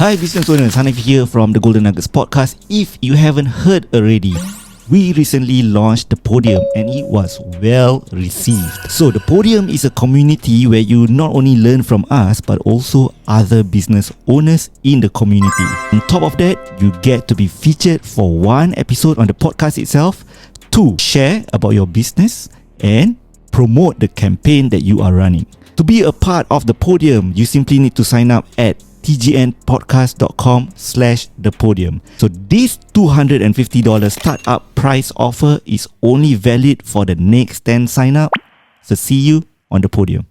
Hi business owners, Hanif here from the Golden Nuggets podcast. If you haven't heard already, we recently launched the Podium and it was well received. So the Podium is a community where you not only learn from us but also other business owners in the community. On top of that, you get to be featured for one episode on the podcast itself, to share about your business and promote the campaign that you are running. To be a part of the Podium, you simply need to sign up at tgnpodcast.com/thepodium. So this $250 startup price offer is only valid for the next 10 sign up. So see you on the Podium.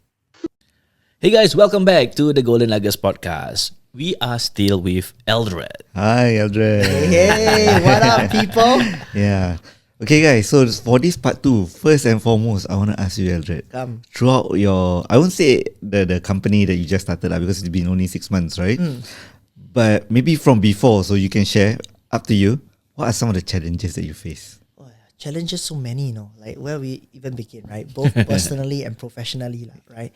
Hey guys, welcome back to the Golden Nuggets podcast. We are still with Eldred. Hi Eldred. Hey, what up people? Yeah. Okay guys, so for this part 2, first and foremost, I want to ask you Eldred. Come. Throughout your, I won't say the company that you just started because it's been only 6 months, right? But maybe from before, so you can share, up to you, what are some of the challenges that you face? Oh, challenges so many, like where we even begin, right? Both personally and professionally, right?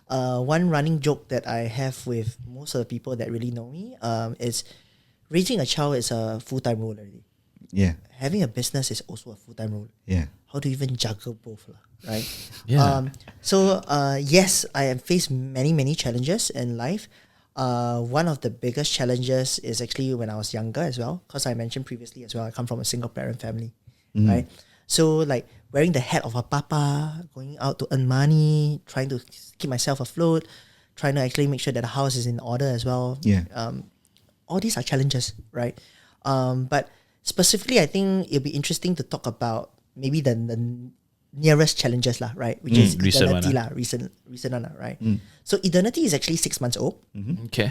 One running joke that I have with most of the people that really know me is raising a child is a full-time role already. Yeah. Having a business is also a full-time role. Yeah. How do you even juggle both, right? Yeah. Yes, I have faced many challenges in life. One of the biggest challenges is actually when I was younger as well, because I mentioned previously as well, I come from a single parent family, right? So like wearing the hat of a papa, going out to earn money, trying to keep myself afloat, trying to actually make sure that the house is in order as well. Yeah. All these are challenges, right? But specifically, I think it'll be interesting to talk about maybe the nearest challenges, right? Which is Edenity, recent one, right? So Edenity is actually 6 months old. Okay.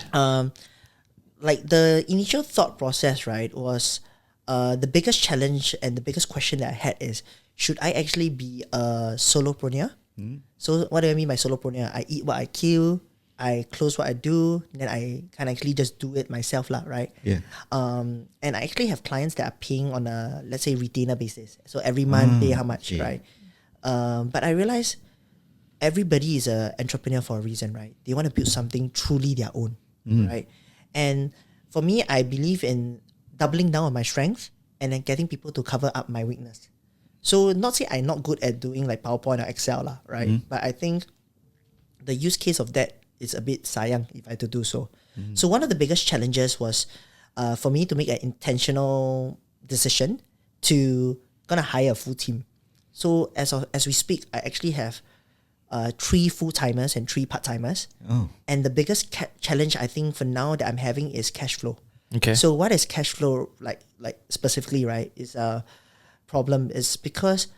Like the initial thought process, right, was the biggest challenge and the biggest question that I had is, should I actually be a solopreneur? So what do I mean by solopreneur? I eat what I kill, I close what I do, then I can actually just do it myself, right? Yeah. And I actually have clients that are paying on a, let's say, retainer basis. So every month pay how much, right? But I realize everybody is an entrepreneur for a reason, right? They want to build something truly their own, right? And for me, I believe in doubling down on my strength and then getting people to cover up my weakness. So not say I'm not good at doing like PowerPoint or Excel, right? But I think the use case of that is a bit sayang if I had to do so. So one of the biggest challenges was for me to make an intentional decision to gonna hire a full team. So as we speak, I actually have 3 full-timers and 3 part-timers. Oh. And the biggest challenge I think for now that I'm having is cash flow. Okay. So what is cash flow like specifically, right? Is a problem is because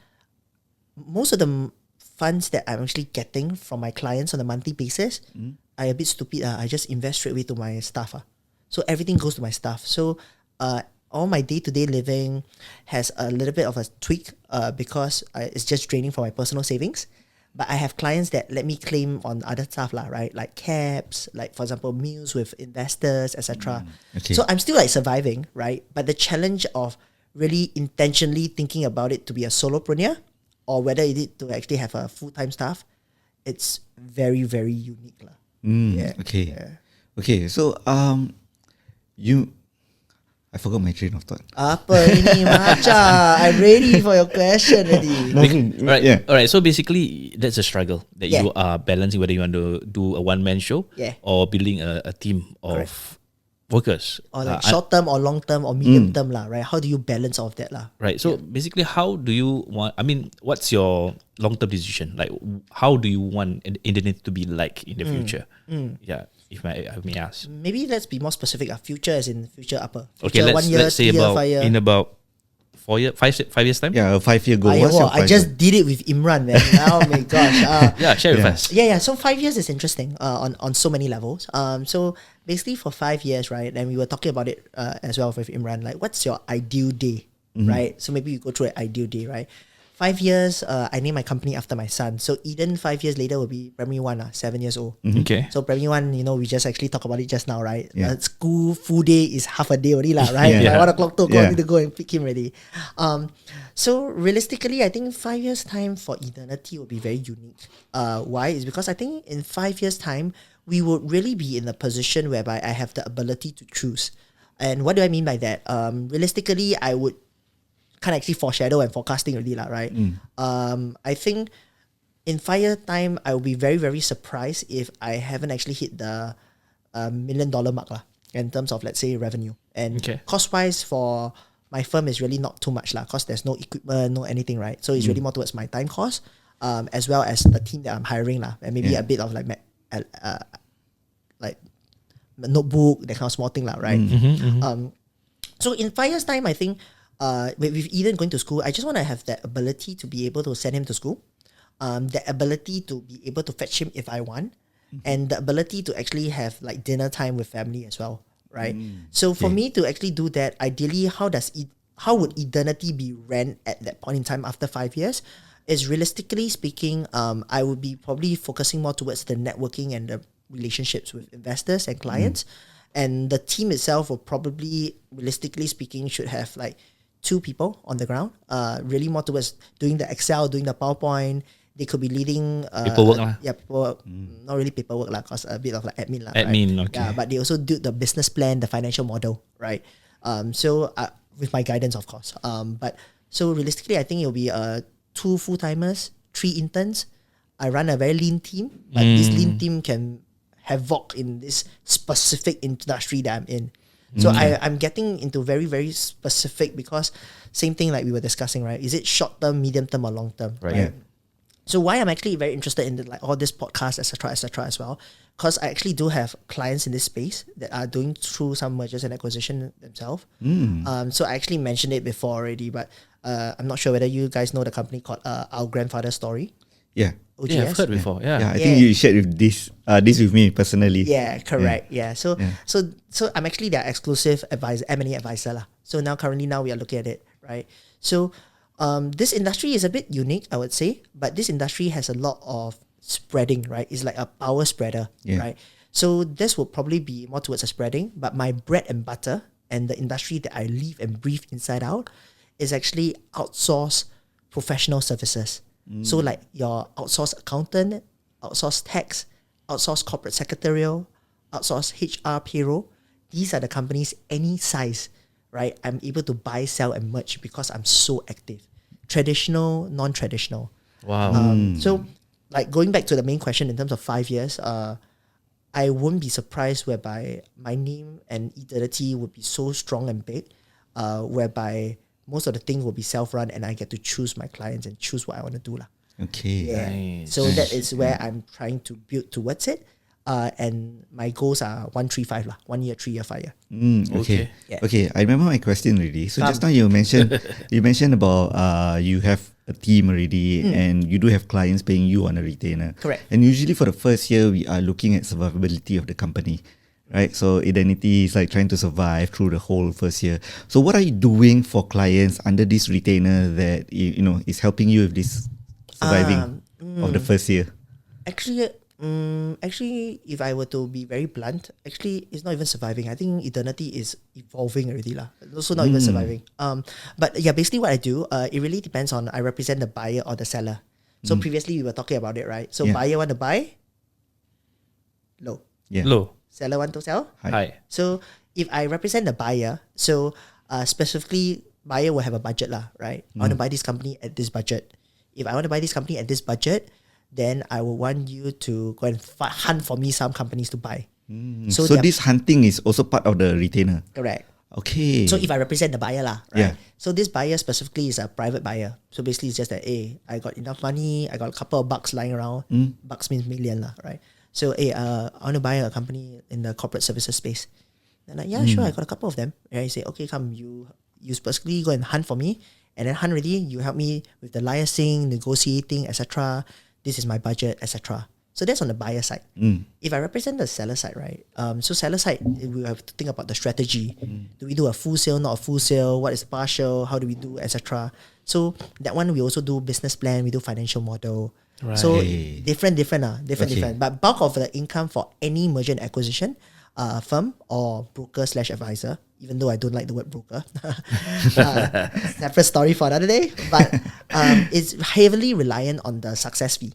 most of the funds that I'm actually getting from my clients on a monthly basis are a bit stupid. I just invest straight away to my staff. So everything goes to my staff. So all my day-to-day living has a little bit of a tweak because it's just draining from my personal savings. But I have clients that let me claim on other stuff, right? Like cabs, like for example, meals with investors, etc. Okay. So I'm still like surviving, right? But the challenge of really intentionally thinking about it to be a solopreneur or whether it is to actually have a full-time staff, it's very, very unique. Yeah. Okay. Yeah. Okay, so I forgot my train of thought. Apa ini Macha? I'm ready for your question already. Right. Yeah. All right. So basically, that's a struggle that Yeah. you are balancing whether you want to do a one-man show or building a team of workers. Or like short-term or long-term or medium-term, right? How do you balance all of that? Right. So basically, how do you want? I mean, what's your long-term decision? Like, how do you want Edenity to be like in the future? Yeah. If I may ask. Maybe let's be more specific. Future as in future upper. Okay. Future Let's 1 year, let's say 2 year, about 5 year. in about 4 years, 5 years time. Yeah, a 5-year goal. What's your I 5 just did it with Imran, man. Oh my gosh. Yeah. Share with us. Yeah. So 5 years is interesting on so many levels. So basically for 5 years, right? And we were talking about it as well with Imran. Like, what's your ideal day, right? So maybe you go through an ideal day, right? 5 years, I named my company after my son. So Eden 5 years later will be primary 1, 7 years old. Okay. So primary 1, we just actually talked about it just now, right? Yeah. School full day is half a day already, right? Yeah. By 1 o'clock, 2 o'clock, I Yeah. need to go and pick him already. So realistically, I think 5 years time for Edenity will be very unique. Why? Is because I think in 5 years time, we would really be in a position whereby I have the ability to choose. And what do I mean by that? Realistically, I would kind of actually foreshadow and forecasting already, right? I think in 5 year time, I will be very, very surprised if I haven't actually hit the $1 million mark in terms of, let's say, revenue. And cost-wise for my firm is really not too much because there's no equipment, no anything, right? So it's really more towards my time cost, as well as the team that I'm hiring and maybe a bit of like notebook, that kind of small thing right? So in 5 years time, I think with Eden going to school, I just want to have that ability to be able to send him to school, the ability to be able to fetch him if I want, and the ability to actually have like dinner time with family as well, right? So for me to actually do that, ideally, how would Edenity be ran at that point in time after 5 years? Is realistically speaking, I would be probably focusing more towards the networking and the relationships with investors and clients. And the team itself will probably, realistically speaking, should have like 2 people on the ground, really more towards doing the Excel, doing the PowerPoint. They could be leading paperwork paperwork, not really paperwork cause a bit of like admin admin, right? okay. Yeah, but they also do the business plan, the financial model, right? So with my guidance, of course. But so realistically, I think it'll be 2 full-timers, 3 interns. I run a very lean team, but this lean team can havoc in this specific industry that I'm in. So I'm getting into very, very specific because same thing like we were discussing, right? Is it short-term, medium-term, or long-term? Right. Yeah. So why I'm actually very interested in like all this podcast, etc., as well, because I actually do have clients in this space that are doing through some mergers and acquisition themselves. So I actually mentioned it before already, but I'm not sure whether you guys know the company called Our Grandfather's Story. Yeah. OGS. Yeah, I've heard before. Yeah. I think you shared with this with me personally. Yeah, correct. Yeah. So I'm actually their exclusive advisor, M&A advisor. So currently we are looking at it, right? So this industry is a bit unique, I would say, but this industry has a lot of spreading, right? It's like a power spreader, right? So this will probably be more towards a spreading, but my bread and butter and the industry that I live and breathe inside out is actually outsource professional services. So like your outsource accountant, outsource tax, outsource corporate secretarial, outsource HR payroll. These are the companies any size, right? I'm able to buy, sell, and merge because I'm so active. Traditional, non-traditional. Wow. So like going back to the main question in terms of 5 years, I won't be surprised whereby my name and Edenity would be so strong and big, whereby most of the things will be self-run and I get to choose my clients and choose what I want to do. Okay. Yeah. Nice. So that is where I'm trying to build towards it. And my goals are 1-3-5 1 year, 3 year, 5 year. Okay. Yeah. Okay. I remember my question already. So just now you mentioned about you have a team already and you do have clients paying you on a retainer. Correct. And usually for the first year we are looking at survivability of the company. Right, so Edenity is like trying to survive through the whole first year. So what are you doing for clients under this retainer that is helping you with this surviving of the first year? Actually, if I were to be very blunt, actually it's not even surviving. I think Edenity is evolving already It's also not even surviving. But yeah, basically what I do, it really depends on I represent the buyer or the seller. So previously we were talking about it, right? So buyer want to buy, low. Yeah. Low. Seller want to sell, High. So if I represent the buyer, so specifically buyer will have a budget right? I want to buy this company at this budget. If I want to buy this company at this budget, then I will want you to go and hunt for me some companies to buy. So this hunting is also part of the retainer. Correct. Okay. So if I represent the buyer right? Yeah. So this buyer specifically is a private buyer. So basically it's just that, I got enough money, I got a couple of bucks lying around. Bucks means million right? So I want to buy a company in the corporate services space. They're like, yeah, sure, I got a couple of them. And I say, okay, come, you specifically go and hunt for me, and then hunt ready, you help me with the liaising, negotiating, etc. This is my budget, etc. So that's on the buyer side. If I represent the seller side, right? So seller side, we have to think about the strategy. Do we do a full sale, not a full sale? What is partial? How do we do, etc. So that one we also do business plan. We do financial model. Right. So different. But bulk of the income for any merger and acquisition firm or broker/advisor, even though I don't like the word broker, separate story for another day. But it's heavily reliant on the success fee.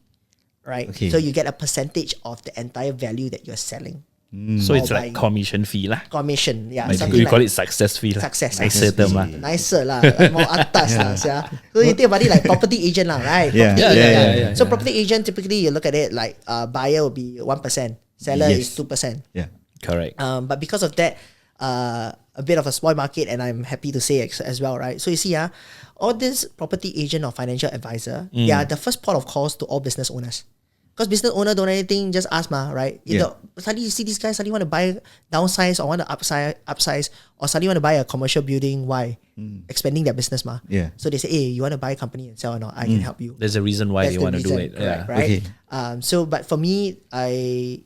right? Okay. So you get a percentage of the entire value that you're selling. So it's Or like buying. commission fee lah. Commission, yeah. Like something we call like it success fee lah. success. Nicer term lah. Nicer lah. Like more atas lah. Yeah. So you think about it like property agent lah, right? Yeah. Property Yeah, agent, yeah. So property agent, typically you look at it like buyer will be 1%, seller is Yes. 2%. Yeah. Correct. But because of that, a bit of a spoil market, and I'm happy to say as well, right? So you see, all this property agent or financial advisor, they are the first port of calls to all business owners. Because business owner don't anything, just ask right? Yeah. Suddenly you see this guy suddenly want to buy downsize or want to upsize or suddenly want to buy a commercial building. Why? Expanding their business Yeah. So they say, hey, you want to buy a company and sell or not? I can help you. There's a reason why That's they the want to do reason, it. correct, Yeah. right? Okay. But for me, I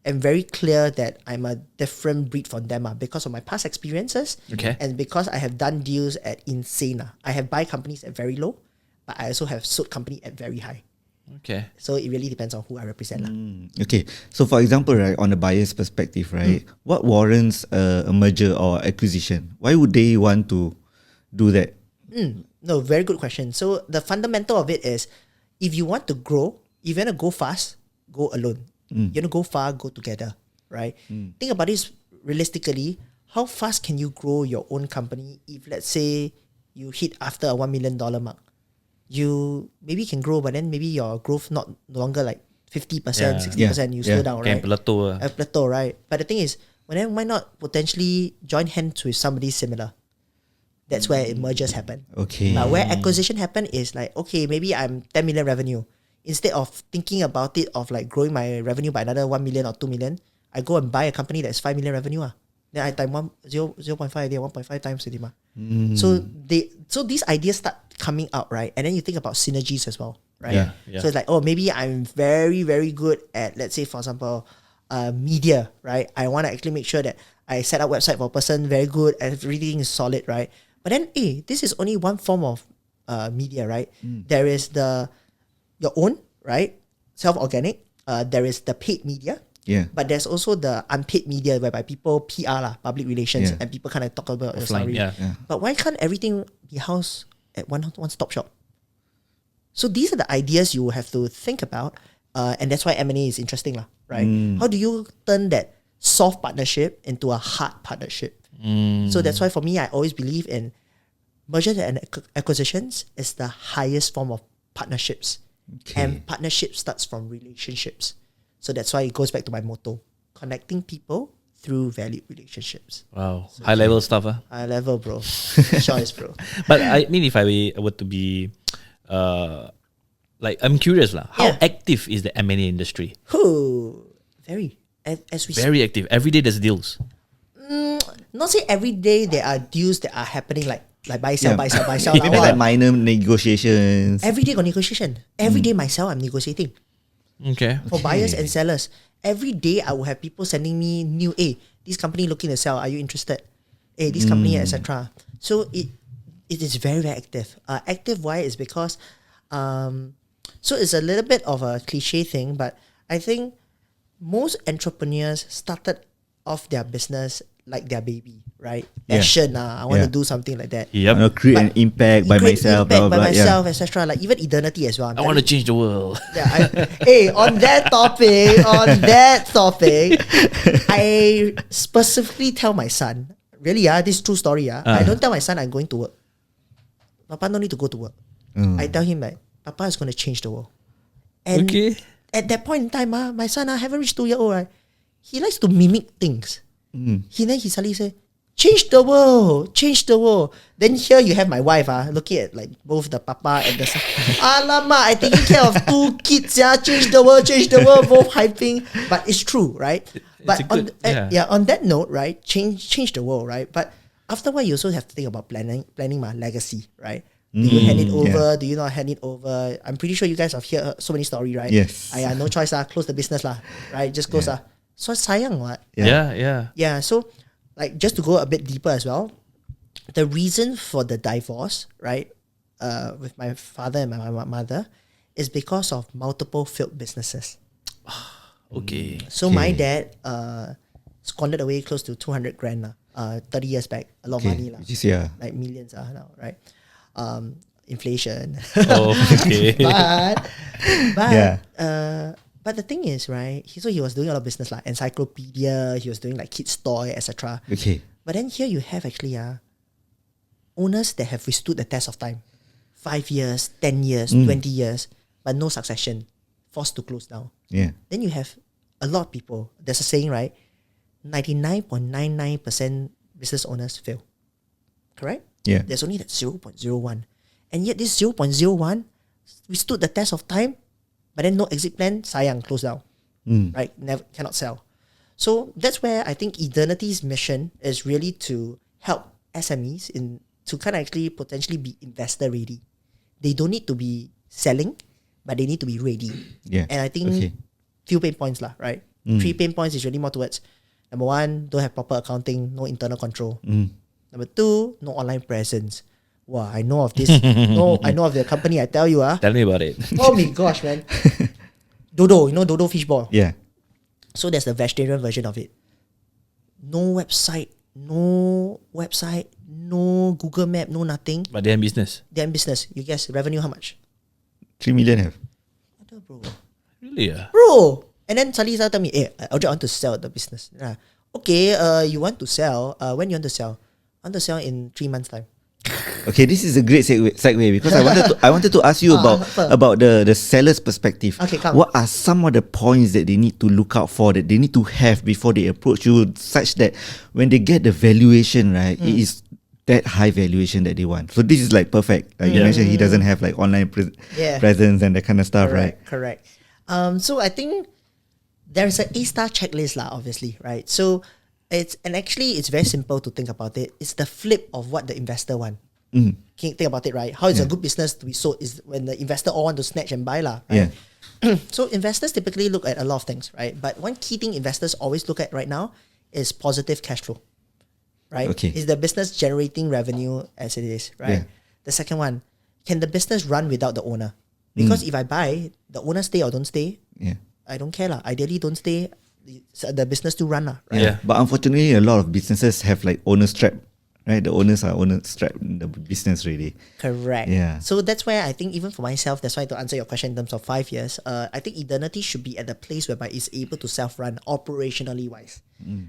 am very clear that I'm a different breed from them because of my past experiences. Okay. And because I have done deals at insane. I have buy companies at very low, but I also have sold company at very high. Okay. So it really depends on who I represent. Okay. So for example, right, on the buyer's perspective, right, what warrants a merger or acquisition? Why would they want to do that? No, very good question. So the fundamental of it is, if you want to grow, if you want to go fast, go alone. You want to go far, go together, right? Think about this realistically. How fast can you grow your own company if, let's say, you hit after a $1 million mark? You maybe can grow, but then maybe your growth no longer like 50%, 60%, you slow down, Can right? plateau. A plateau, right? But the thing is, why not potentially join hands with somebody similar? That's where mergers happen. Okay. But where acquisition happen is like, okay, maybe I'm 10 million revenue. Instead of thinking about it of like growing my revenue by another 1 million or 2 million, I go and buy a company that's 5 million revenue. Then I time 0.5, they 1.5 times with him. So these ideas start coming out, right? And then you think about synergies as well, right? Yeah. So it's like, oh, maybe I'm very, very good at, let's say, for example, media, right? I want to actually make sure that I set up website for a person, very good, everything is solid, right? But then, this is only one form of media, right? There is your own, right? Self-organic. There is the paid media. Yeah. But there's also the unpaid media whereby people PR lah, public relations, Yeah. and people kind of talk about your Offline, story. yeah. But why can't everything be housed at one stop shop? So these are the ideas you have to think about, and that's why M&A is interesting lah, right? How do you turn that soft partnership into a hard partnership? So that's why for me, I always believe in mergers and acquisitions is the highest form of partnerships. Okay. And partnership starts from relationships. So that's why it goes back to my motto: connecting people through valued relationships. Wow. High level stuff. High level, bro. Choice, bro. But I mean, if I were to be, like, I'm curious lah. How Yeah. active is the M&A industry? Very. As we Very active. Every day there's deals. not say every day there are deals that are happening like buy sell. Maybe lah. like minor negotiations. Every day got negotiation. Every day myself I'm negotiating Okay. for buyers and sellers. Every day I will have people sending me new, this company looking to sell. Are you interested? This company, etc. So it is very, very active. Active why is because so it's a little bit of a cliche thing, but I think most entrepreneurs started off their business like their baby, right? Yeah. Passion, I want to Yeah. do something like that. I want to create an impact by Create myself, impact blah, blah, by blah. myself, etc. Like even Edenity as well. I want to change the world. Yeah, on that topic, I specifically tell my son, really, this is true story. I don't tell my son I'm going to work. Papa no need to go to work. I tell him like, Papa is going to change the world. And Okay. at that point in time, my son haven't reached 2 years old, right? He likes to mimic things. Then he suddenly say, change the world. Then here you have my wife looking at like both the papa and the son. Alamak, I taking care of 2 kids. Change the world, both hyping. But it's true, right? But on that note, right? Change the world, right? But after a while, you also have to think about planning my legacy, right? Do you hand it over? Do you not hand it over? I'm pretty sure you guys have heard so many stories, right? Yes. No choice, close the business, right? Just close. So sayang, what? Yeah. Yeah, so like just to go a bit deeper as well, the reason for the divorce, right, with my father and my mother is because of multiple failed businesses. Okay. So my dad squandered away close to 200 grand 30 years back. A lot of money Which is, yeah. like millions now, right? Inflation. Oh, okay. But But the thing is, right? He was doing a lot of business like encyclopedia. He was doing like kids toy, etc. Okay. But then here you have actually owners that have withstood the test of time, 5 years, 10 years, 20 years, but no succession, forced to close down. Yeah. Then you have a lot of people. There's a saying, right? 99.99% business owners fail. Correct? Yeah. There's only that 0.01. And yet this 0.01 withstood the test of time, but then no exit plan, sayang, close down. Right? Never, cannot sell. So that's where I think Edenity's mission is really to help SMEs to kind of actually potentially be investor ready. They don't need to be selling, but they need to be ready. Yeah. And I think few pain points lah, right? 3 pain points is really more towards number 1, don't have proper accounting, no internal control. Number 2, no online presence. Wow, I know of this. I know of the company. I tell you, Tell me about it. oh my gosh, man. Dodo, you know Dodo fishball. Yeah. So there's the vegetarian version of it. No website, no Google Map, no nothing. But they're in business. They're in business. You guess revenue how much? 3 million have. Bro. Really? Bro. And then suddenly someone tell me, hey, Eldred, I want to sell the business. Okay, you want to sell? When you want to sell? I want to sell in 3 months' time. Okay, this is a great segue because I wanted to ask you about the seller's perspective. Okay, come. What are some of the points that they need to look out for, that they need to have before they approach you, such that when they get the valuation, right, it is that high valuation that they want. So this is like perfect. Like you mentioned, he doesn't have like online presence and that kind of stuff, right? Correct. So I think there's an A-star checklist lah, obviously, right? So it's very simple to think about it. It's the flip of what the investor want. Can you think about it, right? How is a good business to be sold is when the investor all want to snatch and buy lah, right? So investors typically look at a lot of things, right? But one key thing investors always look at right now is positive cash flow, right? Okay. Is the business generating revenue as it is, right? Yeah. The second one, can the business run without the owner? Because if I buy, the owner stay or don't stay, I don't care lah. Ideally, don't stay. The business to run lah, right? Yeah. But unfortunately, a lot of businesses have like owner strap, right? The owners are owner strapped in the business really. Correct. Yeah. So that's where I think even for myself, that's why to answer your question in terms of 5 years, I think Edenity should be at the place whereby it's able to self-run operationally wise,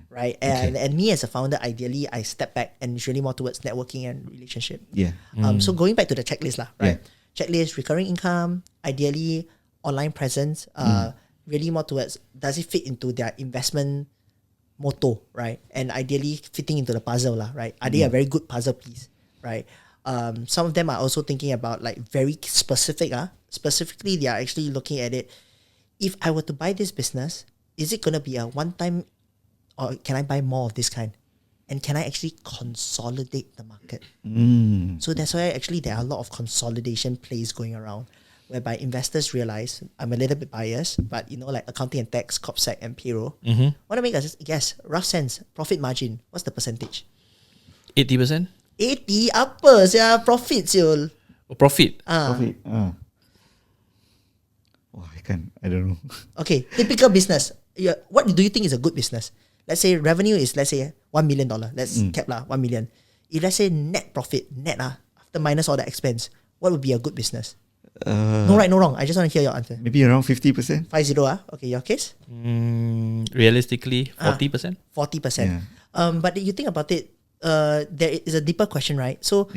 right? And me as a founder, ideally, I step back and it's really more towards networking and relationship. Yeah. So going back to the checklist lah, right? Checklist, recurring income, ideally online presence, really more towards does it fit into their investment motto, right? And ideally fitting into the puzzle lah, right? Are they a very good puzzle piece, right? Some of them are also thinking about like very specific. Specifically, they are actually looking at it. If I were to buy this business, is it gonna be a one-time, or can I buy more of this kind? And can I actually consolidate the market? So that's why actually there are a lot of consolidation plays going around, whereby investors realize, I'm a little bit biased, but you know, like accounting and tax, CorpSec and payroll. Want to make a guess, rough sense, profit margin, what's the percentage? 80%? 80? Apa sia? Profit siul. Oh, profit? Profit. Oh, I don't know. Okay, typical business. What do you think is a good business? Let's say revenue is, let's say $1 million. Let's cap lah, 1 million. If let's say net profit, after minus all the expense, what would be a good business? No right, no wrong. I just want to hear your answer. Maybe around 50%. 50, Okay, your case? Realistically, 40%? 40%. But you think about it, there is a deeper question, right? So,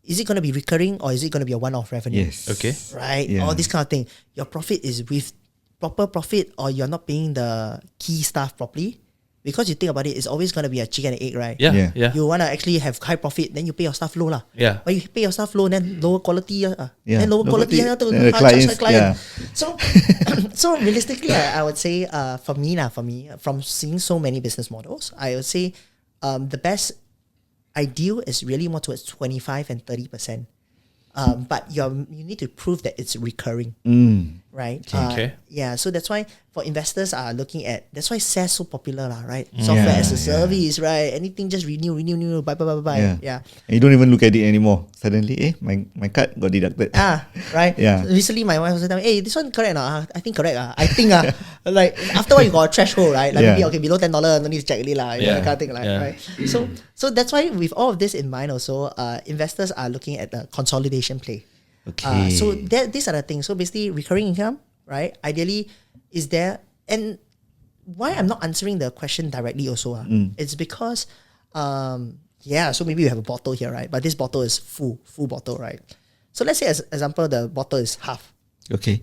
is it going to be recurring or is it going to be a one-off revenue? Yes. Okay. Right? Yeah. All this kind of thing. Your profit is with proper profit or you're not paying the key staff properly. Because you think about it, it's always going to be a chicken and egg, right? Yeah. You want to actually have high profit, then you pay your staff low lah. Yeah. But you pay your staff low, then lower quality. Then lower quality, then to the charge the clients, client. So realistically, I would say for me, from seeing so many business models, I would say the best ideal is really more towards 25 and 30%. But you need to prove that it's recurring, right? Okay. So that's why for investors are looking at, that's why SaaS so popular lah, right? Software as a service, right? Anything just renew, buy. Yeah. And you don't even look at it anymore. Suddenly, my card got deducted. Right? Yeah. So recently my wife was telling me, hey, this one correct or I think correct. I think like after you got a threshold, right? Like maybe okay, below $10, no need to check really lah. That kind of thing, right? So that's why with all of this in mind also, investors are looking at the consolidation play. Okay. So these are the things. So basically, recurring income, right? Ideally, is there. And why I'm not answering the question directly also, it's because, so maybe you have a bottle here, right? But this bottle is full bottle, right? So let's say, as example, the bottle is half. Okay.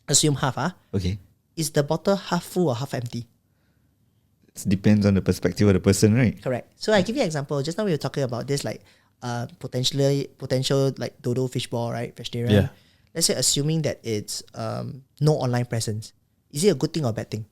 Assume half, Okay. Is the bottle half full or half empty? It depends on the perspective of the person, right? Correct. So I give you an example. Just now we were talking about this, like potential like dodo fishball, right? Vegetarian. Yeah. Let's say assuming that it's no online presence. Is it a good thing or bad thing?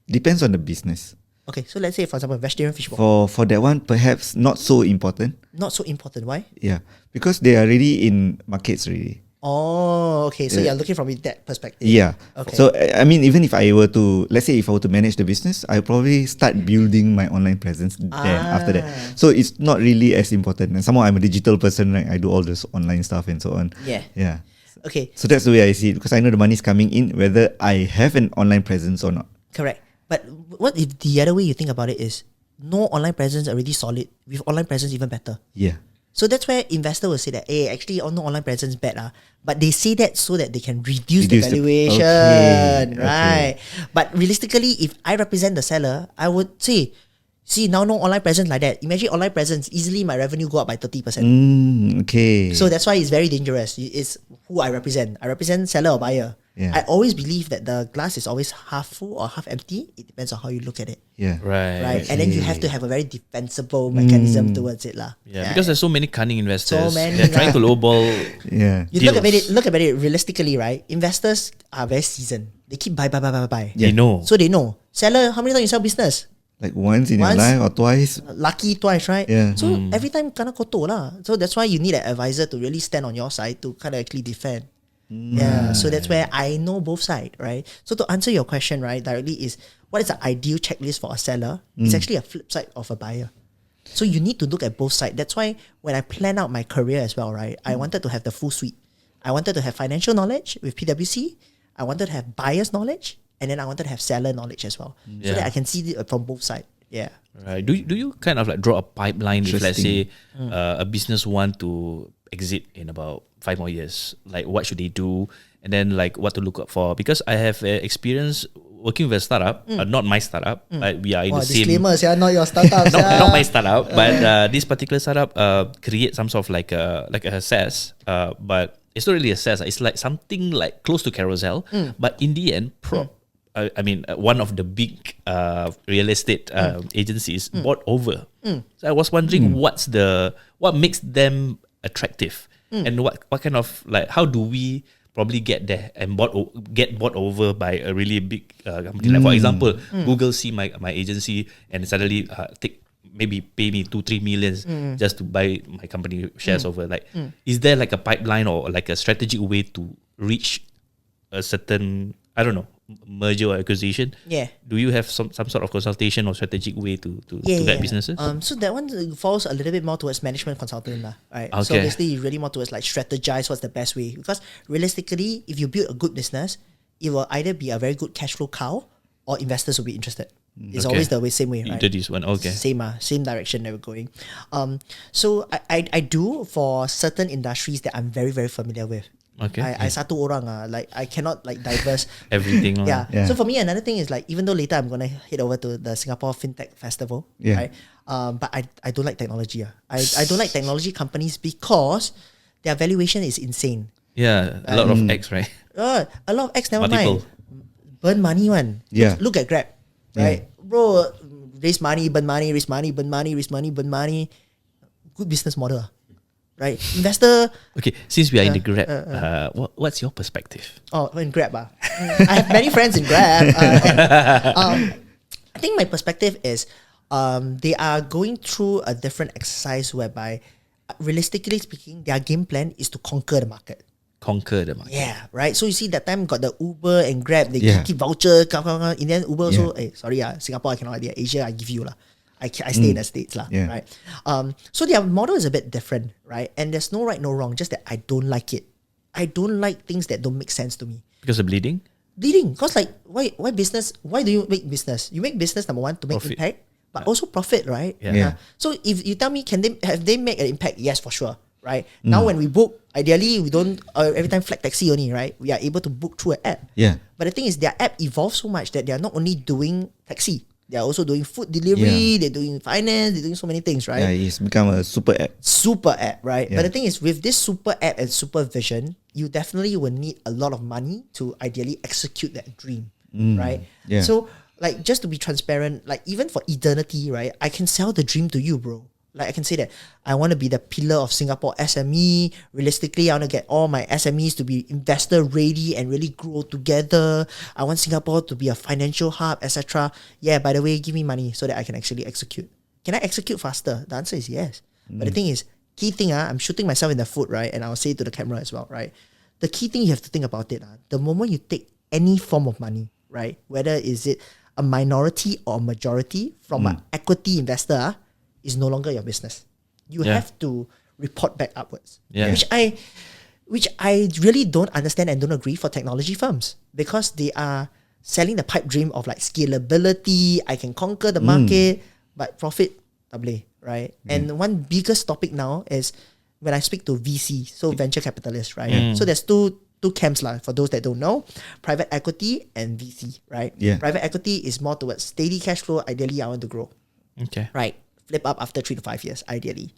Depends on the business. Okay, so let's say for example vegetarian fishball. For that one, perhaps not so important. Not so important. Why? Yeah, because they are already in markets already. Oh, okay. So you're looking from that perspective. Yeah. Okay. So I mean, even if I were to, let's say, if I were to manage the business, I probably start building my online presence there after that. So it's not really as important. And somehow I'm a digital person, right? I do all this online stuff and so on. Yeah. Yeah. Okay. So that's the way I see it, because I know the money's coming in whether I have an online presence or not. Correct. But what if the other way you think about it is no online presence already solid, with online presence even better? Yeah. So that's where investor will say that, hey, actually, no online presence bad, but they say that so that they can reduce the valuation, right? Okay. But realistically, if I represent the seller, I would say, see, now no online presence like that. Imagine online presence, easily my revenue go up by 30%. Okay. So that's why it's very dangerous. It's who I represent. I represent seller or buyer. Yeah. I always believe that the glass is always half full or half empty. It depends on how you look at it. Yeah. Right. And then you have to have a very defensible mechanism towards it. Yeah, because there's so many cunning investors. So many They're trying to lowball. Yeah. You look at it realistically, right? Investors are very seasoned. They keep buy. They know. So they know. Seller, how many times you sell business? Like once in your life or twice. Lucky twice, right? Yeah. So every time kana kotor lah. So that's why you need an advisor to really stand on your side to kind of actually defend. Yeah. So that's where I know both sides, right? So to answer your question, right, directly is what is the ideal checklist for a seller? It's actually a flip side of a buyer. So you need to look at both sides. That's why when I plan out my career as well, right, I wanted to have the full suite. I wanted to have financial knowledge with PwC. I wanted to have buyer's knowledge. And then I wanted to have seller knowledge as well. So that I can see it from both sides. Yeah. Right. Do you kind of like draw a pipeline if, let's say, a business want to exit in about 5 more years? Like, what should they do? And then, like, what to look up for? Because I have experience working with a startup, not my startup, but we are in the same... Disclaimers, not your startup. not my startup, but this particular startup create some sort of like a SaaS, but it's not really a SaaS. It's like something like close to Carousel, but in the end, one of the big real estate agencies bought over. So I was wondering what makes them attractive, and what kind of, like, how do we probably get there and get bought over by a really big company? Like, for example, Google see my agency and suddenly pay me 2-3 millions just to buy my company shares over. Like, is there like a pipeline or like a strategic way to reach a certain, I don't know, merger or acquisition? Yeah. Do you have some sort of consultation or strategic way to get businesses? So that one falls a little bit more towards management consulting, right? Okay. So basically, really more towards like strategize what's the best way. Because realistically, if you build a good business, it will either be a very good cash flow cow or investors will be interested. It's always the same way, right? Either this one, okay. Same direction that we're going. So I do for certain industries that I'm very, very familiar with. Okay. I satu orang like I cannot like diverse everything. Yeah. So for me, another thing is like, even though later I'm gonna head over to the Singapore FinTech Festival, right? But I don't like technology. I don't like technology companies because their valuation is insane. Yeah, a lot of X, right? A lot of X, never Multiple. mind. Burn money one. Yeah. Look at Grab, right? Bro, raise money, burn money, raise money, burn money, raise money, burn money. Good business model. Right, investor. Okay, since we are in the Grab, what's your perspective? Oh, in Grab, I have many friends in Grab. I think my perspective is, they are going through a different exercise whereby, realistically speaking, their game plan is to conquer the market. Conquer the market. Yeah, right. So you see that time got the Uber and Grab. They keep voucher. In the end, Uber also. Hey, sorry, Singapore I cannot. Asia I give you lah. I stay in the States lah, right? So their model is a bit different, right? And there's no right, no wrong. Just that I don't like it. I don't like things that don't make sense to me. Because of bleeding? Bleeding. Because like, why business? Why do you make business? You make business, number one, to make impact, but also profit, right? Yeah. So if you tell me, have they make an impact? Yes, for sure. right? Now when we book, ideally we don't every time flag taxi only, right? We are able to book through an app. Yeah. But the thing is, their app evolved so much that they are not only doing taxi, they are also doing food delivery, they're doing finance, they're doing so many things, right? Yeah, it's become a super app. Super app, right? Yeah. But the thing is, with this super app and supervision, you definitely will need a lot of money to ideally execute that dream, right? Yeah. So, like, just to be transparent, like, even for Edenity, right, I can sell the dream to you, bro. Like, I can say that I want to be the pillar of Singapore SME. Realistically, I want to get all my SMEs to be investor ready and really grow together. I want Singapore to be a financial hub, etc. Yeah, by the way, give me money so that I can actually execute. Can I execute faster? The answer is yes. But the thing is, key thing, I'm shooting myself in the foot, right? And I'll say it to the camera as well, right? The key thing you have to think about it, the moment you take any form of money, right? Whether is it a minority or a majority from an equity investor, is no longer your business. You have to report back upwards. Yeah. Which I really don't understand and don't agree for technology firms, because they are selling the pipe dream of like scalability, I can conquer the market, but profit double, right? And one biggest topic now is when I speak to VC, so venture capitalists, right? So there's two camps lah, for those that don't know, private equity and VC, right? Yeah. Private equity is more towards steady cash flow. Ideally, I want to grow, Okay. right? Flip up after 3 to 5 years, ideally.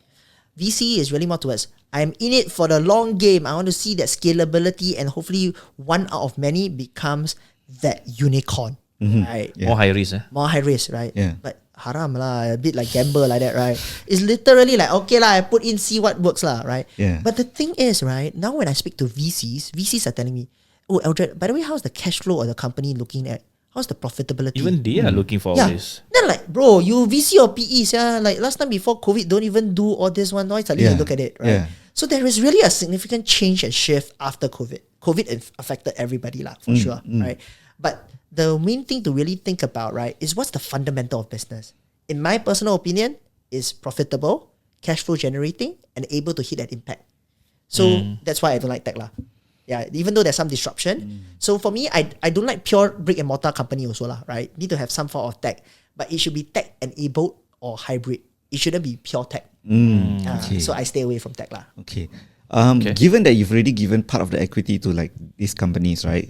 VC is really more towards, I'm in it for the long game. I want to see that scalability, and hopefully one out of many becomes that unicorn, right? More high risk, eh? More high risk, right? Yeah. But haram lah, a bit like gamble like that, right? It's literally like, okay lah, I put in, see what works lah, right? Yeah. But the thing is, right, now when I speak to VCs are telling me, oh, Eldred, by the way, how's the cash flow of the company looking at? How's the profitability? Even they are looking for all this. Then like, bro, you VC or PE, like last time before COVID, don't even do all this one. Now suddenly you look at it, right? Yeah. So there is really a significant change and shift after COVID. COVID affected everybody lah, for sure, right? But the main thing to really think about, right, is what's the fundamental of business. In my personal opinion, is profitable, cash flow generating, and able to hit that impact. So that's why I don't like tech lah. Yeah, even though there's some disruption. So for me, I don't like pure brick and mortar company also lah, right? Need to have some form of tech, but it should be tech enabled or hybrid. It shouldn't be pure tech. Okay. So I stay away from tech lah. Okay. Okay. Given that you've already given part of the equity to like these companies, right?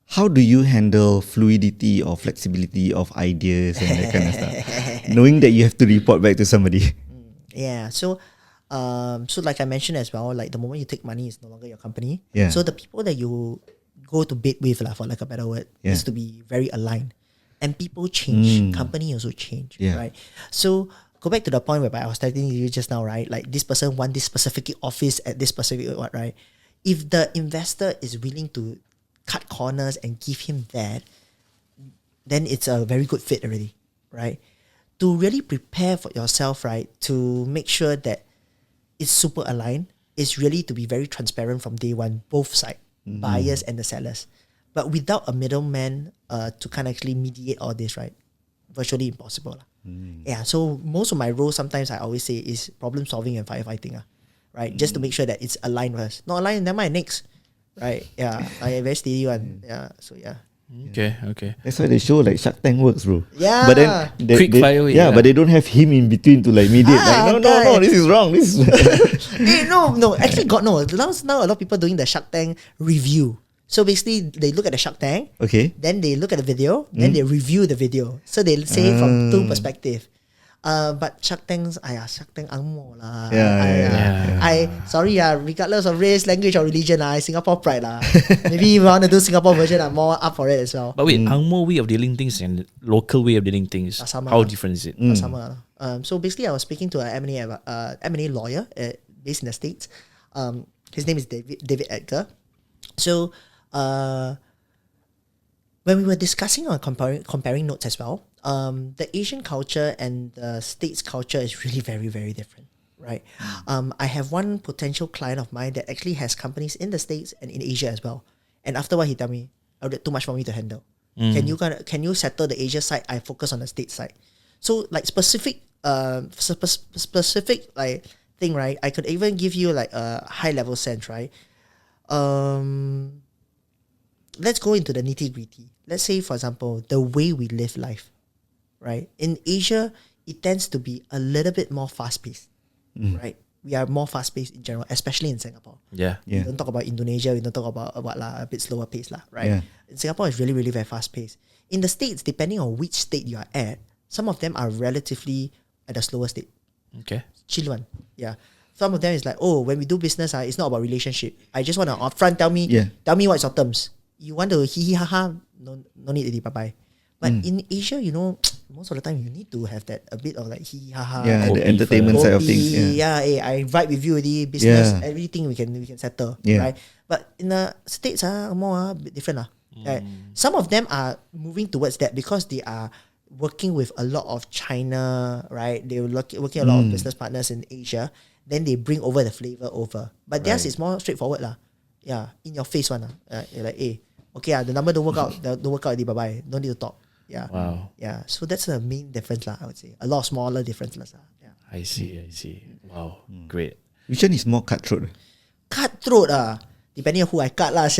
How do you handle fluidity or flexibility of ideas and that kind of stuff? Knowing that you have to report back to somebody. Yeah. So like I mentioned as well, like the moment you take money, it's no longer your company. Yeah. So the people that you go to bid with, lah, for like a better word, needs to be very aligned. And people change, company also change, right? So go back to the point whereby I was telling you just now, right? Like this person want this specific office at this specific what, right? If the investor is willing to cut corners and give him that, then it's a very good fit already, right? To really prepare for yourself, right? To make sure that it's super aligned, is really to be very transparent from day one, both sides, buyers and the sellers. But without a middleman to kind of actually mediate all this, right? Virtually impossible. Yeah, so most of my roles sometimes I always say is problem solving and firefighting, right? Just to make sure that it's aligned with us. Not aligned, never mind, next. Right? Yeah, I very steady one. Yeah, so yeah. Okay. That's why they show like Shark Tank works, bro. Yeah. But then Quick fire way, but they don't have him in between to like mediate. Like, no, this is wrong. This is Hey, no. Actually, God no. Now a lot of people doing the Shark Tank review. So basically, they look at the Shark Tank. okay. Then they look at the video. Then they review the video. So they say from two perspectives. But Shark Tank angmo lah. Sorry regardless of race, language or religion, Singapore pride lah. Maybe if you want to do Singapore version, I'm more up for it as well. But wait, Angmo way of dealing things and local way of dealing things, Sama how lah. different is it? Sama. So basically, I was speaking to an M&A lawyer based in the States. His name is David Edgar. So when we were discussing on comparing notes as well, the Asian culture and the States culture is really very, very different, right? I have one potential client of mine that actually has companies in the States and in Asia as well. And after what he told me, too much for me to handle. Can you settle the Asia side? I focus on the States side. So like specific like thing, right? I could even give you like a high level sense, right? Let's go into the nitty gritty. Let's say, for example, the way we live life, right? In Asia, it tends to be a little bit more fast paced, right? we are more fast paced in general, especially in Singapore. Yeah. We don't talk about Indonesia, we don't talk about a bit slower pace lah, right? Yeah. In Singapore, it's really, really very fast paced. In the States, depending on which state you are at, some of them are relatively at a slower state. Okay. Chill one. Yeah. Some of them is like, oh, when we do business, it's not about relationship. I just want to upfront tell me what's your terms. You want to hee hee ha ha, no need already, bye bye. But in Asia, most of the time you need to have that a bit of like hee hee ha ha. Yeah, and the entertainment side of things. Yeah, I vibe with you already. Business, everything we can settle, right? But in the States, more a bit different lah. Right? Some of them are moving towards that because they are working with a lot of China, right? They're working a lot of business partners in Asia. Then they bring over the flavor over. But theirs is more straightforward lah. Yeah, in your face one. You're like, hey, okay, the number don't work out. Don't work out already, bye-bye. Don't need to talk. Yeah. Wow. Yeah. So that's the main difference lah, I would say. A lot of smaller differences lah. Yeah. I see. Wow. Great. Which one is more cutthroat? Cutthroat depending on who I cut lah.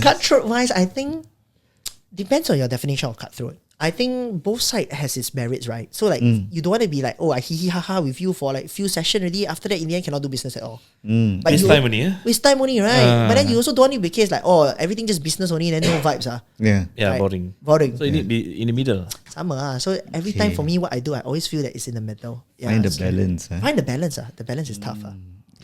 Cutthroat wise, I think depends on your definition of cutthroat. I think both sides has its merits, right? So like you don't want to be like, oh, I hee hee ha ha with you for like few sessions already. After that, in the end, cannot do business at all. But Waste time only, Waste time only, right? But then you also don't want to be the case like, oh, everything just business only, then no vibes. Yeah. Yeah, Right. boring. So you need to be in the middle. Sama. So every time for me, what I do, I always feel that it's in the middle. Yeah, Find the so balance. Find the balance. The balance is tough.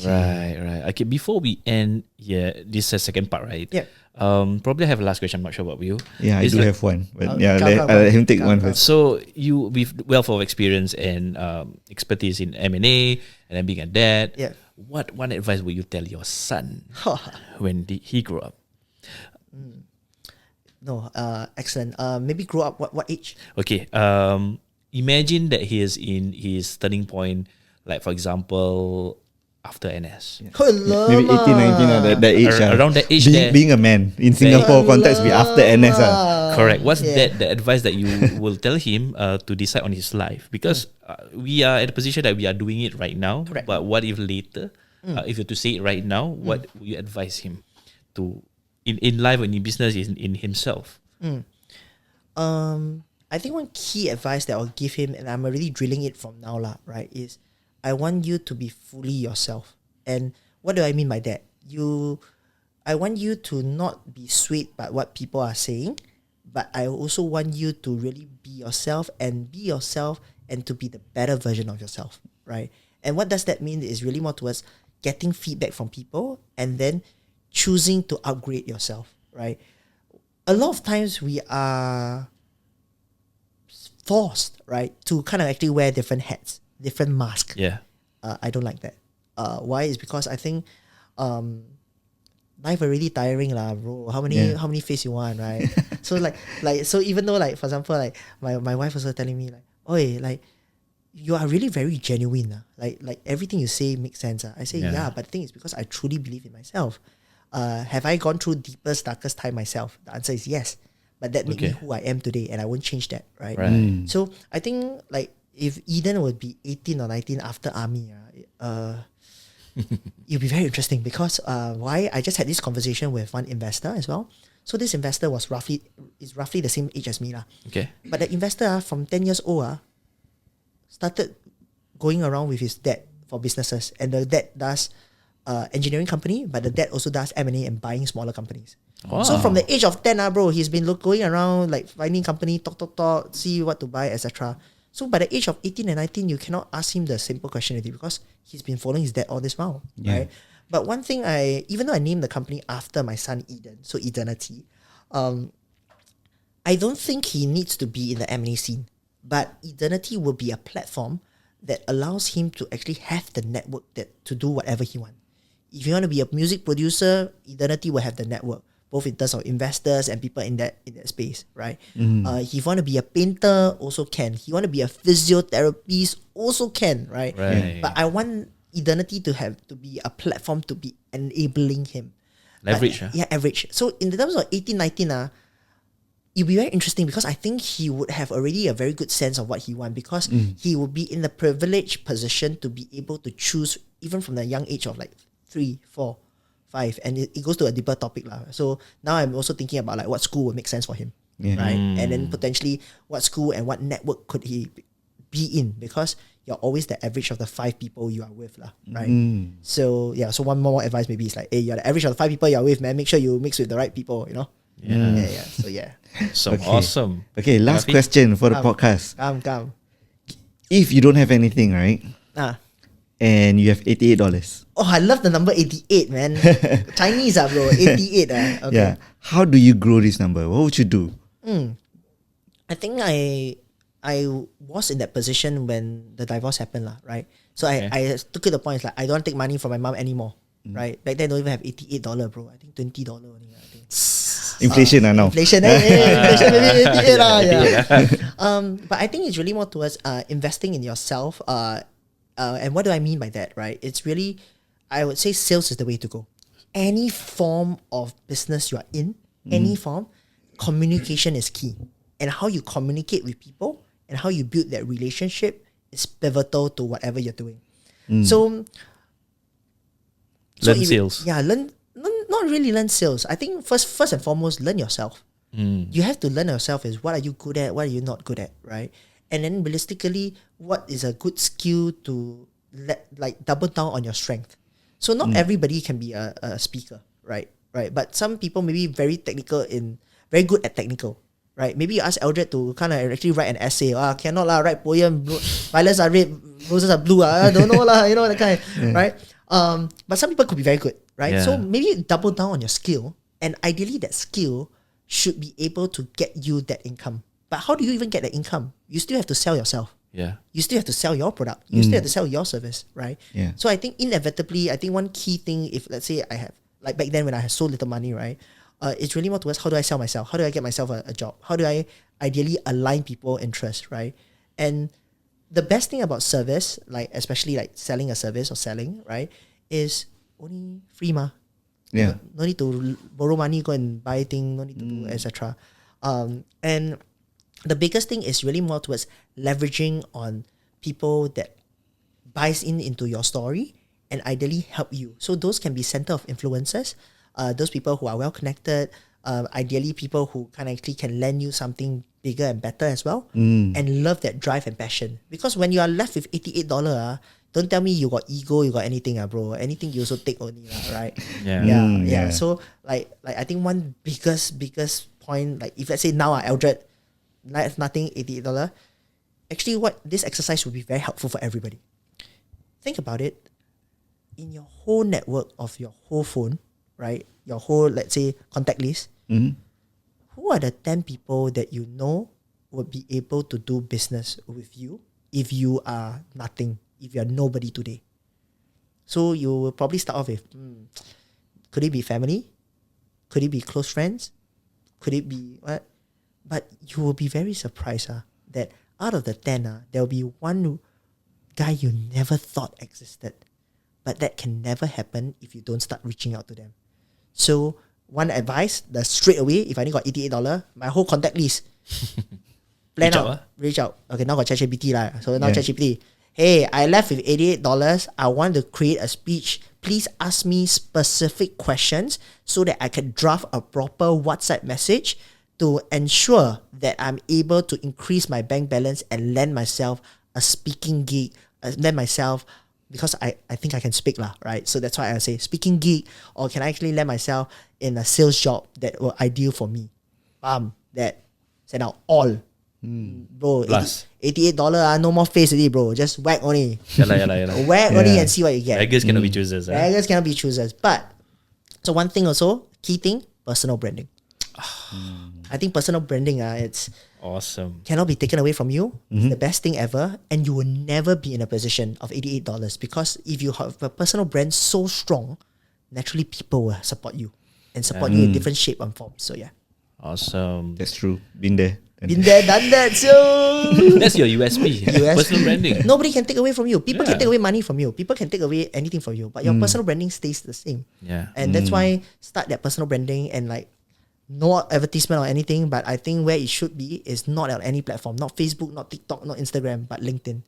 Right. Okay, before we end this second part, right? Yeah. Probably I have a last question. I'm not sure about you. Yeah, I It's do like- have one. But I'll let him take one first. So you with wealth of experience and expertise in M&A and then being a dad. Yeah. What one advice would you tell your son when he grew up? No, excellent. Maybe grow up what age? Okay. Imagine that he is in his turning point, like for example, after NS. Maybe 18, 19, that age. Around that age there. Being a man in Singapore context, be after NS. Correct. What's the advice that you will tell him to decide on his life? Because we are at a position that we are doing it right now. Correct. But what if later, if you have to say it right now, what would you advise him to in life and in business, in himself? I think one key advice that I'll give him, and I'm already drilling it from now, right, is I want you to be fully yourself. And what do I mean by that? I want you to not be swayed by what people are saying, but I also want you to really be yourself and to be the better version of yourself, right? And what does that mean is really more towards getting feedback from people and then choosing to upgrade yourself, right? A lot of times we are forced, right, to kind of actually wear different hats, different masks. Yeah. I don't like that. Why? Is because I think life already tiring lah, bro. How many face you want, right? So so even though like for example like my wife was also telling me like, oi, like you are really very genuine. Like everything you say makes sense. I say yeah, but the thing is because I truly believe in myself. Have I gone through deepest, darkest time myself? The answer is yes. But that made me who I am today, and I won't change that, right? So I think like if Eden would be 18 or 19 after army, it'll be very interesting because why? I just had this conversation with one investor as well. So this investor is roughly the same age as me lah. Okay. But the investor from 10 years old started going around with his dad for businesses, and the dad does engineering company, but the dad also does M&A and buying smaller companies. Wow. So from the age of 10, bro, he's been going around like finding company, talk, see what to buy, etc. So by the age of 18 and 19, you cannot ask him the simple question already because he's been following his dad all this while, right? But one thing even though I named the company after my son Eden, so Edenity, I don't think he needs to be in the M&A scene, but Edenity will be a platform that allows him to actually have the network to do whatever he wants. If you want to be a music producer, Edenity will have the network, both in terms of investors and people in that space, right? If you want to be a painter, also can. If you want to be a physiotherapist, also can, right? But I want Edenity to be a platform to be enabling him. Leverage. Average. So in terms of 18, 19, it'll be very interesting because I think he would have already a very good sense of what he wants because he will be in the privileged position to be able to choose even from the young age of like 3, 4, 5, and it goes to a deeper topic lah. So now I'm also thinking about like what school would make sense for him, right? And then potentially what school and what network could he be in, because you're always the average of the 5 people you are with, lah, right? So yeah, so one more advice maybe is like, hey, you're the average of the 5 people you're with, man. Make sure you mix with the right people, you know? Yeah. So yeah. So awesome. Okay, last Rafi? question for the podcast. Come. If you don't have anything, right? And you have $88. Oh, I love the number 88, man. Chinese, bro. 88. Okay. Yeah. How do you grow this number? What would you do? I think I was in that position when the divorce happened, lah, right? So I took it the point, like, I don't take money from my mom anymore, right? Back then, I don't even have $88, bro. I think $20 only, I think. Inflation now. Inflation, inflation maybe 88 lah, yeah. But I think it's really more towards investing in yourself. And what do I mean by that, right? It's really, I would say sales is the way to go. Any form of business you are in, any form, communication is key. And how you communicate with people and how you build that relationship is pivotal to whatever you're doing. So Learn sales. Yeah, not really learn sales. I think first and foremost, learn yourself. You have to learn yourself is what are you good at, what are you not good at, right? And then realistically, what is a good skill to double down on your strength. So not everybody can be a speaker, right? But some people maybe very good at technical, right? Maybe you ask Eldred to kind of actually write an essay. Cannot lah, write poem. Violets are red, roses are blue. I don't know lah, that kind, right? But some people could be very good, right? Yeah. So maybe double down on your skill, and ideally that skill should be able to get you that income. But how do you even get the income? You still have to sell yourself. Yeah. You still have to sell your product. You still have to sell your service, right? Yeah. So I think inevitably, one key thing, if let's say I have, like back then when I had so little money, right? It's really more towards how do I sell myself? How do I get myself a job? How do I ideally align people interests, right? And the best thing about service, like especially like selling a service or selling, right, is only free ma. Yeah. No need to borrow money, go and buy things, no need to do, etc. And the biggest thing is really more towards leveraging on people that buys into your story and ideally help you. So those can be center of influencers, those people who are well connected, ideally people who actually can lend you something bigger and better as well, and love that drive and passion. Because when you are left with $88, don't tell me you got ego, you got anything, bro. Anything you also take only, right? Yeah. So like I think one biggest point, like if let's say now Eldred, nothing, $88. Actually, what this exercise would be very helpful for everybody. Think about it. In your whole network of your whole phone, right? Your whole, let's say, contact list. Who are the 10 people that you know would be able to do business with you if you are nothing, if you are nobody today? So you will probably start off with, could it be family? Could it be close friends? Could it be what? But you will be very surprised that out of the 10, there will be one guy you never thought existed. But that can never happen if you don't start reaching out to them. So one advice, that straight away, if I only got $88, my whole contact list, reach out. Okay, now got ChatGPT lah. So now ChatGPT, hey, I left with $88. I want to create a speech. Please ask me specific questions so that I can draft a proper WhatsApp message to ensure that I'm able to increase my bank balance and land myself a speaking gig, because I think I can speak lah, right? So that's why I say speaking gig, or can I actually land myself in a sales job that will ideal for me? That send out all. Bro, Plus. $88, no more face already, bro. Just whack only. Yalah. Whack only and see what you get. Beggars cannot be choosers. Beggars cannot be choosers. But, so one thing also, key thing, personal branding. I think personal branding, it's awesome. Cannot be taken away from you. It's the best thing ever, and you will never be in a position of $88 because if you have a personal brand so strong, naturally people will support you and support you in different shape and form. So yeah, awesome. That's true. Been there, done that. So that's your USP. Personal branding. Nobody can take away from you. People can take away money from you. People can take away anything from you, but your personal branding stays the same. Yeah, and that's why start that personal branding and like. No advertisement or anything, but I think where it should be is not on any platform, not Facebook, not TikTok, not Instagram, but LinkedIn.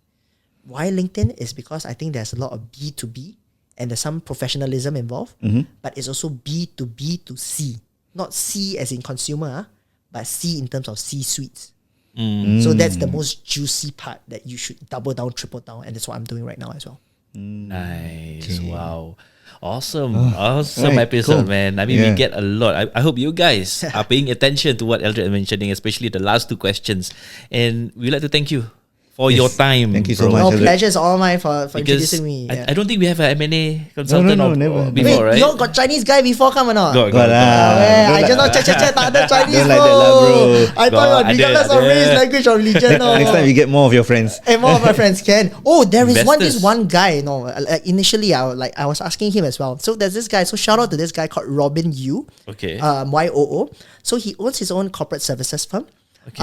Why LinkedIn is because I think there's a lot of B2B and there's some professionalism involved, but it's also B2B to C. Not C as in consumer, but C in terms of C-suites. So that's the most juicy part that you should double down, triple down, and that's what I'm doing right now as well. Nice. Wow. Awesome Right, episode, cool. man. I mean, we get a lot. I hope you guys are paying attention to what Eldred is mentioning, especially the last two questions. And we'd like to thank you for your time. Thank you so bro. much. No, Eldred. pleasure is all mine for Because introducing me. I don't think we have an M&A consultant No, or never. before, Wait, right? you all got Chinese guy before come or not? Got, Got lah. I just not check, tak ada Chinese, Don't like that lah, bro. I thought Got, you were regardless of ada. race, language, or religion. No. Next time we get more of your friends. And more of my friends can. Oh, there is Investors. this one guy. No, initially I was asking him as well. So there's this guy. So shout out to this guy called Robin Yu. Okay. YOO. So he owns his own corporate services firm. Okay.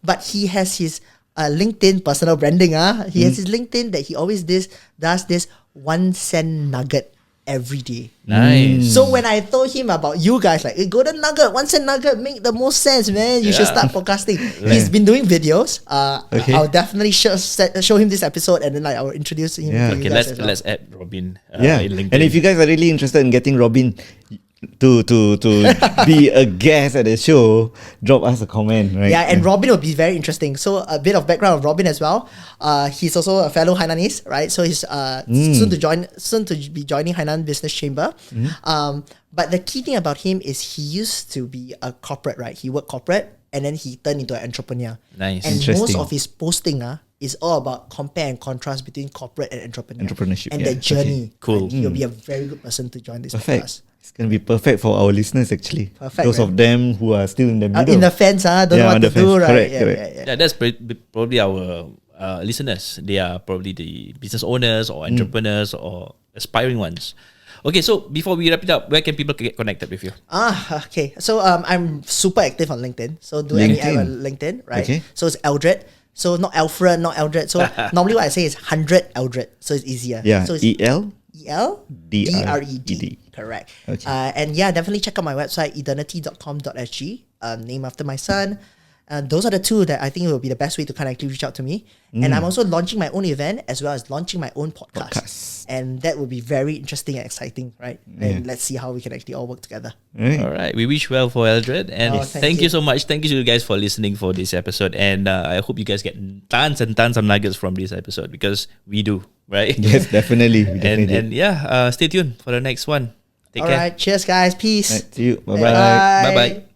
But he has his LinkedIn personal branding. He has his LinkedIn that he always does this 1 cent nugget every day. Nice. So when I told him about you guys, like, hey, golden nugget, 1 cent nugget make the most sense, man. You should start podcasting. He's been doing videos. Okay. I'll definitely show him this episode, and then I will introduce him. Yeah. to you Okay, guys as well. let's add Robin. Yeah. In LinkedIn. And if you guys are really interested in getting Robin to be a guest at the show, drop us a comment, right? Yeah, and Robin will be very interesting. So a bit of background of Robin as well. He's also a fellow Hainanese, right? So he's soon to be joining Hainan Business Chamber. But the key thing about him is he used to be a corporate, right? He worked corporate and then he turned into an entrepreneur. Nice. And most Interesting. of his posting is all about compare and contrast between corporate and Entrepreneurship, and yeah. the journey. Okay, cool. And he'll be a very good person to join this Perfect. podcast. It's gonna be perfect for our listeners actually. Perfect, Those man. of them who are still in the middle. In the fence, don't know Yeah, what on to the do, fence. right? Correct, Yeah, correct. yeah. Yeah, that's probably our listeners. They are probably the business owners or entrepreneurs or aspiring ones. Okay, so before we wrap it up, where can people get connected with you? Okay. So I'm super active on LinkedIn. So do any LinkedIn. on LinkedIn, right? Okay. So it's Eldred. So not Alfred, not Eldred. So normally what I say is 100 Eldred. So it's easier. Yeah. So it's EL. ELDRED. Correct. Okay. And yeah, definitely check out my website, edenity.com.sg, named after my son. Those are the two that I think will be the best way to connect, reach out to me. And I'm also launching my own event as well as launching my own podcast. And that will be very interesting and exciting, right? And let's see how we can actually all work together. Right. All right, we wish well for Eldred, and Oh, thank you so much. Thank you to you guys for listening for this episode, and I hope you guys get tons and tons of nuggets from this episode because we do, right? Yes, definitely. and yeah, stay tuned for the next one. Take All care. right. Cheers, guys. Peace. Right, see you. Bye Bye. bye. Bye bye.